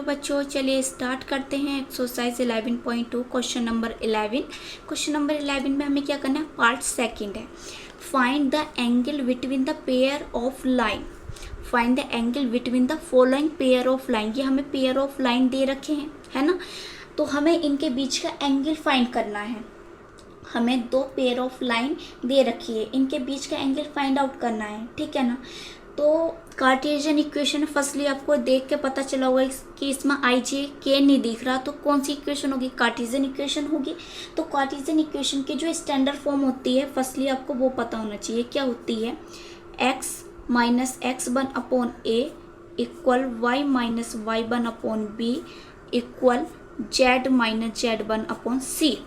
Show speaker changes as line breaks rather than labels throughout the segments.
Hello बच्चों, चलिए start करते हैं exercise 11.2 question number 11। Question number 11 में हमें क्या करना है, पार्ट सेकंड है। Find the angle between the pair of line. Find the angle between the following pair of line. ये हमें पेयर ऑफ लाइन दे रखे हैं, है ना। तो हमें इनके बीच का एंगल फाइंड करना है। हमें दो पेयर ऑफ लाइन दे रखी है, इनके बीच का एंगल फाइंड आउट करना है, ठीक है ना। तो कार्टेशियन इक्वेशन फर्स्टली आपको देख के पता चला होगा कि इसमें आई जे के नहीं दिख रहा, तो कौन सी इक्वेशन होगी, कार्टेशियन इक्वेशन होगी। तो कार्टेशियन इक्वेशन की जो स्टैंडर्ड फॉर्म होती है फर्स्टली आपको वो पता होना चाहिए, क्या होती है, x minus x one upon a equal y minus y one upon b equal z minus z one upon c,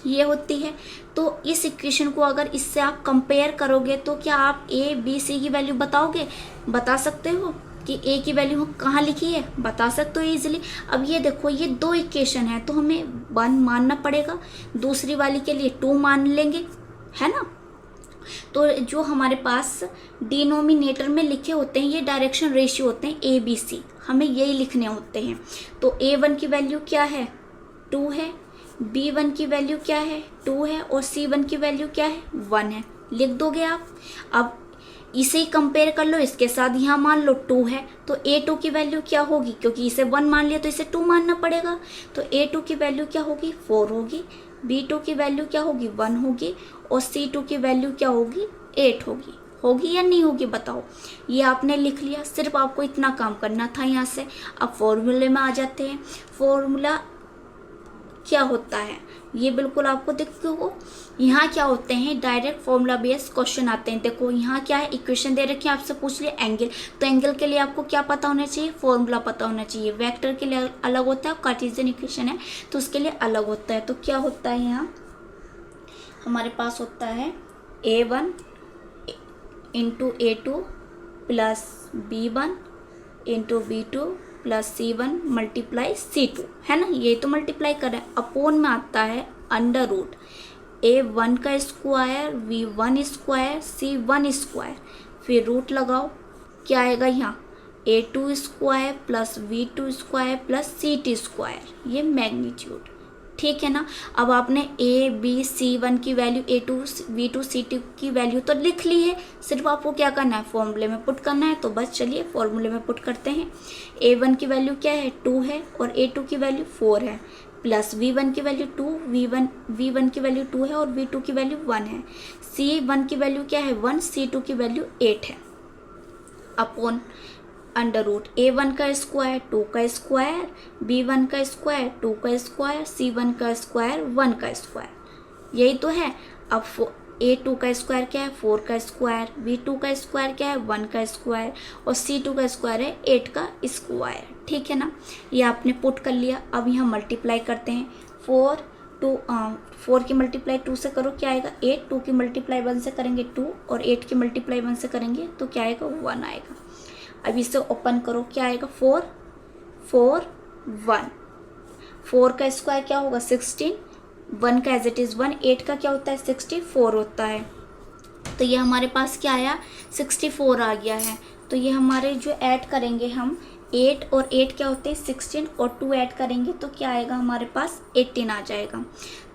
ये होती है। तो इस इक्वेशन को अगर इससे आप कंपेयर करोगे तो क्या आप ए बी सी की वैल्यू बताओगे, बता सकते हो कि ए की वैल्यू कहाँ लिखी है, बता सकते हो इजीली। अब ये देखो, ये दो इक्वेशन है तो हमें 1 मानना पड़ेगा, दूसरी वाली के लिए 2 मान लेंगे, है ना। तो जो हमारे पास डिनोमिनेटर में लिखे होते हैं ये डायरेक्शन रेशियो होते हैं ए बी सी, हमें यही लिखने होते हैं। तो A1 की वैल्यू क्या है, 2 है, B1 की वैल्यू क्या है, 2 है, और C1 की वैल्यू क्या है, 1 है, लिख दोगे आप। अब इसे ही कंपेयर कर लो इसके साथ, यहाँ मान लो 2 है तो A2 की वैल्यू क्या होगी, क्योंकि इसे 1 मान लिया तो इसे 2 मानना पड़ेगा। तो A2 की वैल्यू क्या होगी, 4 होगी, B2 की वैल्यू क्या होगी, 1 होगी, और C2 की वैल्यू क्या होगी, 8 होगी। होगी या नहीं होगी बताओ। ये आपने लिख लिया, सिर्फ आपको इतना काम करना था यहाँ से। अब फॉर्मूले में आ जाते हैं। फॉर्मूला क्या होता है ये बिल्कुल आपको देखते हो, यहाँ क्या होते हैं, डायरेक्ट फॉर्मूला बेस्ड क्वेश्चन आते हैं। देखो यहाँ क्या है, इक्वेशन दे रखी है, आपसे पूछ लिया एंगल, तो एंगल के लिए आपको क्या पता होना चाहिए, फॉर्मूला पता होना चाहिए। वेक्टर के लिए अलग होता है, कार्टेशियन इक्वेशन है तो उसके लिए अलग होता है। तो क्या होता है, यहाँ हमारे पास होता है A1 into A2 plus B1 into B2 plus C1 multiply C2, है ना। ये तो मल्टीप्लाई कर रहे हैं, अपॉन में आता है अंडर रूट A1 का square V1 square C1 square, फिर रूट लगाओ, क्या आएगा यहाँ A2 square plus V2 square plus C2 square, ये मैग्नीट्यूड, ठीक है ना। अब आपने A B C1 की वैल्यू A2 V2 C2 की वैल्यू तो लिख ली है, सिर्फ आपको क्या करना है, फॉर्मूले में पुट करना है। तो बस चलिए फॉर्मूले में पुट करते हैं। A1 की वैल्यू क्या है, 2 है, और A2 की वैल्यू 4 है, प्लस V1 की वैल्यू 2, V1 की वैल्यू 2 है, और V2 की वैल्यू 1 है, C1 की वैल्यू क्या है, 1, C2 की वैल्यू 8 है, अपॉन अंडर रूट A1 का स्क्वायर 2 का स्क्वायर, B1 का स्क्वायर 2 का स्क्वायर, C1 का स्क्वायर 1 का स्क्वायर, यही तो है। अब A2 का स्क्वायर क्या है, 4 का स्क्वायर, B2 का स्क्वायर क्या है, 1 का स्क्वायर, और C2 का स्क्वायर है 8 का स्क्वायर, ठीक है ना। ये आपने पुट कर लिया। अब यहाँ मल्टीप्लाई करते हैं, 4 की मल्टीप्लाई 2 से करो, क्या आएगा 8, 2 की मल्टीप्लाई 1 से करेंगे 2, और 8 की मल्टीप्लाई 1 से करेंगे तो क्या आएगा, 1 आएगा। अब इसे ओपन करो, क्या आएगा, 4 4 1, 4 का स्क्वायर क्या होगा 16, 1 का एज इट इज़ 1, 8 का क्या होता है 64 होता है। तो ये हमारे पास क्या आया, 64 आ गया है। तो ये हमारे जो ऐड करेंगे हम 8 और 8 क्या होते हैं 16, और 2 ऐड करेंगे तो क्या आएगा हमारे पास 18 आ जाएगा।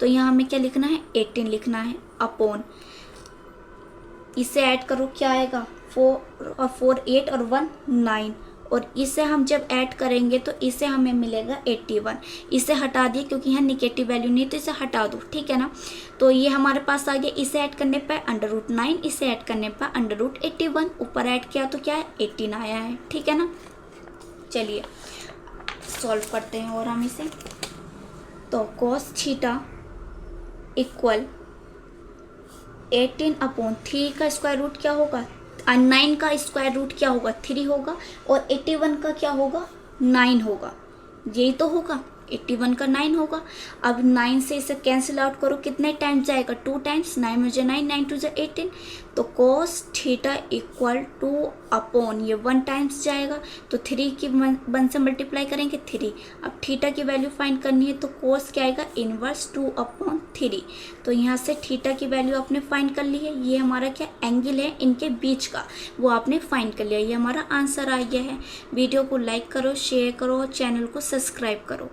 तो यहाँ हमें क्या लिखना है, 18 लिखना है, अपॉन इसे ऐड करो, क्या आएगा 4 और 4 8 और 1 9, और इसे हम जब ऐड करेंगे तो इसे हमें मिलेगा 81। इसे हटा दिए क्योंकि यहाँ निगेटिव वैल्यू नहीं, तो इसे हटा दो, ठीक है ना। तो ये हमारे पास आ गया, इसे ऐड करने पर अंडर रूट 9, इसे ऐड करने पर अंडर रूट 81, ऊपर ऐड किया तो क्या है 18 आया है, ठीक है ना। चलिए सॉल्व करते हैं और हम इसे। तो cos थीटा इक्वल 18 अपॉन 3 का स्क्वायर रूट क्या होगा, 9 का स्क्वायर रूट क्या होगा 3 होगा, और 81 का क्या होगा 9 होगा, यही तो होगा। 81 का 9 होगा। अब 9 से इसे कैंसिल आउट करो, कितने टाइम्स जाएगा, 2 टाइम्स, 9 में जो 9, 9 2 18, तो cos theta equal two upon ये 1 टाइम्स जाएगा, तो 3 की 1 से मल्टीप्लाई करेंगे 3। अब थीटा की वैल्यू फाइंड करनी है, तो cos क्या आएगा, इनवर्स 2/3। तो यहाँ से थीटा की वैल्यू आपने फाइंड कर ली है। ये हमारा क्या एंगल है इनके बीच का, वो आपने फाइंड कर लिया। ये हमारा आंसर आ गया है। वीडियो को लाइक करो, शेयर करो और चैनल को सब्सक्राइब करो।